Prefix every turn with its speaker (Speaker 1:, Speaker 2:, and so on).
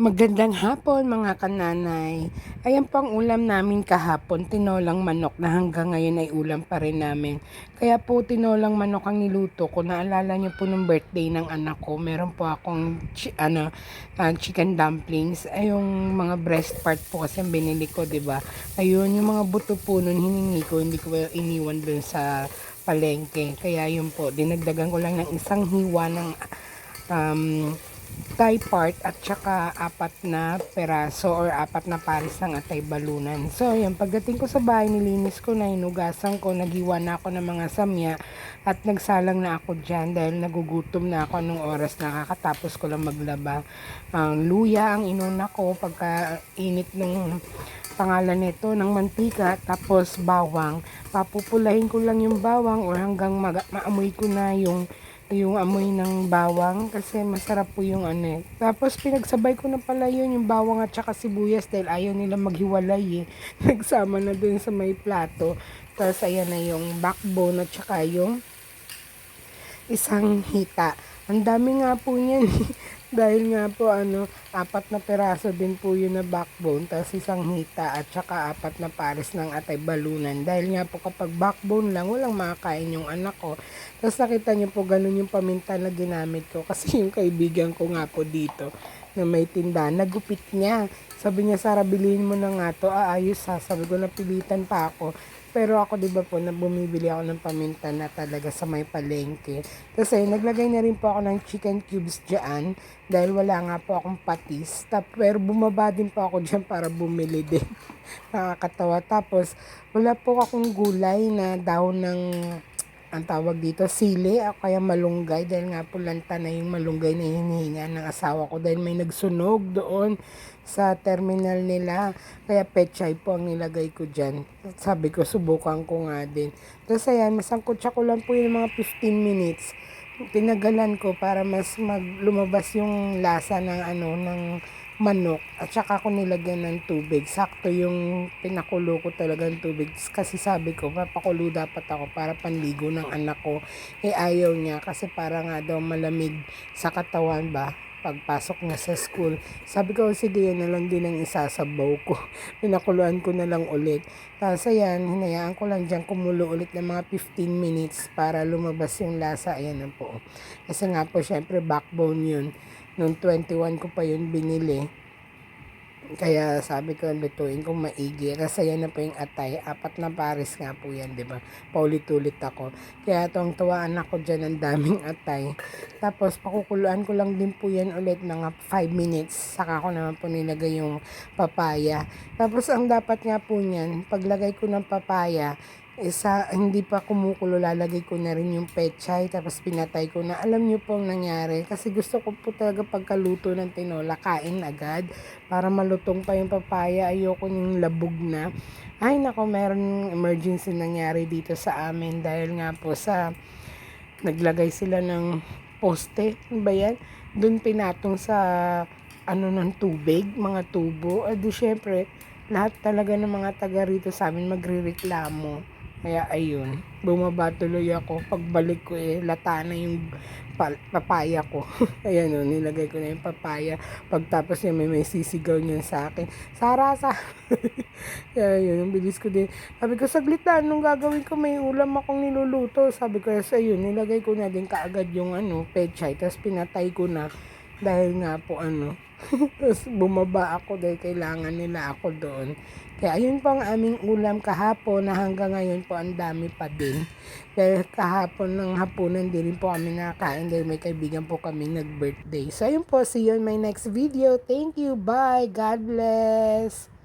Speaker 1: Magandang hapon mga kananay. Ayan po ang ulam namin kahapon, tinolang manok na hanggang ngayon ay ulam pa rin namin. Kaya po tinolang manok ang niluto ko. Naalala niyo po nung birthday ng anak ko, meron po akong chicken dumplings. Ay yung mga breast part po kasi binili ko, 'di ba? Ayun, yung mga buto po nun hiningi ko, hindi ko iniwan dun sa palengke. Kaya yun po, dinagdagan ko lang ng isang hiwa ng um, thigh part at saka apat na peraso or apat na pares ng atay balunan. So, yun, pagdating ko sa bahay, nilinis ko na, hinugasan ko, naghiwa na ako ng mga samya at nagsalang na ako dyan dahil nagugutom na ako nung oras na kakatapos ko lang maglaba. Ang luya ang inuna ko pagka init ng pangalan nito ng mantika, tapos bawang. Papupulahin ko lang yung bawang or hanggang maamoy ko na yung amoy ng bawang kasi masarap po yung ano eh. Tapos pinagsabay ko na pala yun, yung bawang at saka sibuyas dahil ayaw nila maghiwalay eh. Nagsama na dun sa may plato. Tapos ayan na yung backbone at saka yung isang hita. Ang dami nga po niyan dahil nga po apat na peraso din po yun na backbone, tapos isang hita at saka apat na pares ng atay balunan. Dahil nga po kapag backbone lang, walang makakain yung anak ko. Tapos nakita niyo po ganun yung paminta na ginamit ko kasi yung kaibigan ko nga po dito na may tindahan, nagupit niya. Sabi niya, Sara, bilhin mo na nga to. Ayos ha. Sabi ko, napilitan pa ako. Pero ako, di ba po, na bumibili ako ng paminta na talaga sa may palengke. Kasi naglagay na rin po ako ng chicken cubes dyan dahil wala nga po akong patis. Pero bumaba din po ako dyan para bumili din. Nakakatawa. Tapos, wala po akong gulay na dahon ng ang tawag dito, sili o kaya malunggay dahil nga po lanta na yung malunggay na hinihinga ng asawa ko dahil may nagsunog doon sa terminal nila. Kaya pechay po ang nilagay ko dyan. Sabi ko, subukan ko nga din. Tapos ayan, masangkutsa ko lang po yung mga 15 minutes. Tinagalan ko para mas lumabas yung lasa ng manok at saka ako nilagyan ng tubig. Sakto yung pinakulo ko talaga ng tubig kasi sabi ko papakulo dapat ako para panligo ng anak ko. Ayaw niya kasi para nga daw malamig sa katawan ba pagpasok niya sa school. Sabi ko, sige, yan na lang din ang isasabaw ko. Pinakuluan ko na lang ulit. Tapos ayan, hinayaan ko lang dyan kumulo ulit ng mga 15 minutes para lumabas yung lasa. Ayan na po. Kasi nga po, syempre backbone yun. Noong 21 ko pa yun binili. Kaya sabi ko, lutuin kong maigi. Kasi yan na po yung atay. Apat na pares nga po yan, di ba? Paulit-ulit ako. Kaya tuwang tuwaan ako dyan, ang daming atay. Tapos pakukuluan ko lang din po yan ulit mga 5 minutes. Saka ko naman po nilagay yung papaya. Tapos ang dapat nga po niyan, paglagay ko ng papaya, hindi pa kumukulo, lalagay ko na rin yung pechay, tapos pinatay ko na. Alam niyo po ang nangyari, kasi gusto ko po talaga pagkaluto ng tinola, kain agad, para malutong pa yung papaya, ayoko yung labog na. Ay nako, meron emergency nangyari dito sa amin, dahil nga po naglagay sila ng poste, ano ba yan? Doon pinatong sa, ng tubig, mga tubo, di syempre, lahat talaga ng mga taga rito sa amin magrereklamo. Kaya ayun, bumaba tuloy ako. Pagbalik ko lata na yung papaya ko. Ayan o, nilagay ko na yung papaya. Pagtapos niya may sisigaw niya sa akin. Sara, sa... Kaya yun, bilis ko din. Sabi ko, saglit na, anong gagawin ko? May ulam akong niluluto. Sabi ko, sa yun, nilagay ko na din kaagad yung pechay. Tapos pinatay ko na. Dahil nga po tapos bumaba ako dahil kailangan nila ako doon. Kaya ayun po ang aming ulam kahapon na hanggang ngayon po ang dami pa din. Dahil kahapon ng hapunan din rin po kami nakakain dahil may kaibigan po kami nag-birthday. So ayun po, see you in my next video. Thank you, bye, God bless.